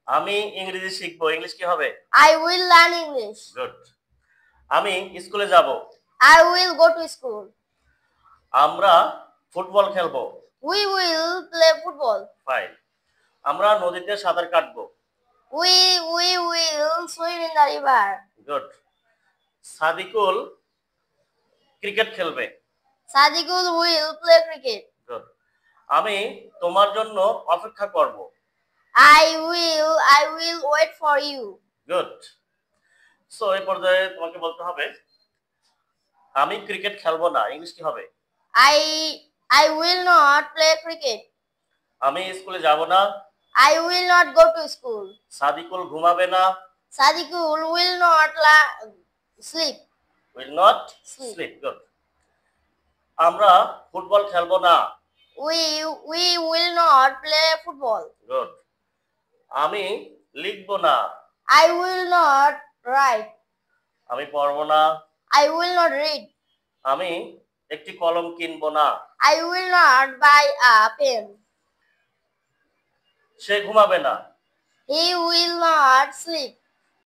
আমি ইংরেজি শিখবো। ইংলিশ কি হবে? I will learn English. Good. আমি স্কুলে যাব। I will go to school. আমরা ফুটবল খেলবো। We will play football. Fine. আমরা নদীতে সাঁতার কাটবো। We will swim in the river. Good. Sadikul cricket খেলবে। Sadiqul will play cricket. Good. আমি তোমার জন্য অপেক্ষা করব। I will wait for you. Good. So এই পর্যায়ে তোমাকে বলতে হবে আমি ক্রিকেট খেলবো না। ইংলিশ কি হবে? I will not play cricket. আমি স্কুলে যাব না। I will not go to school. Sadikul ঘুমাবে না। Sadiqul will not sleep. Will not slip. Good. আমরা ফুটবল খেলবো না। We will not play football. Good. আমি লিখবো না। I will not write. আমি পড়বো না। I will not read. আমি একটি কলম কিনবো না। I will not buy a pen. সে ঘুমাবে না। He will not sleep.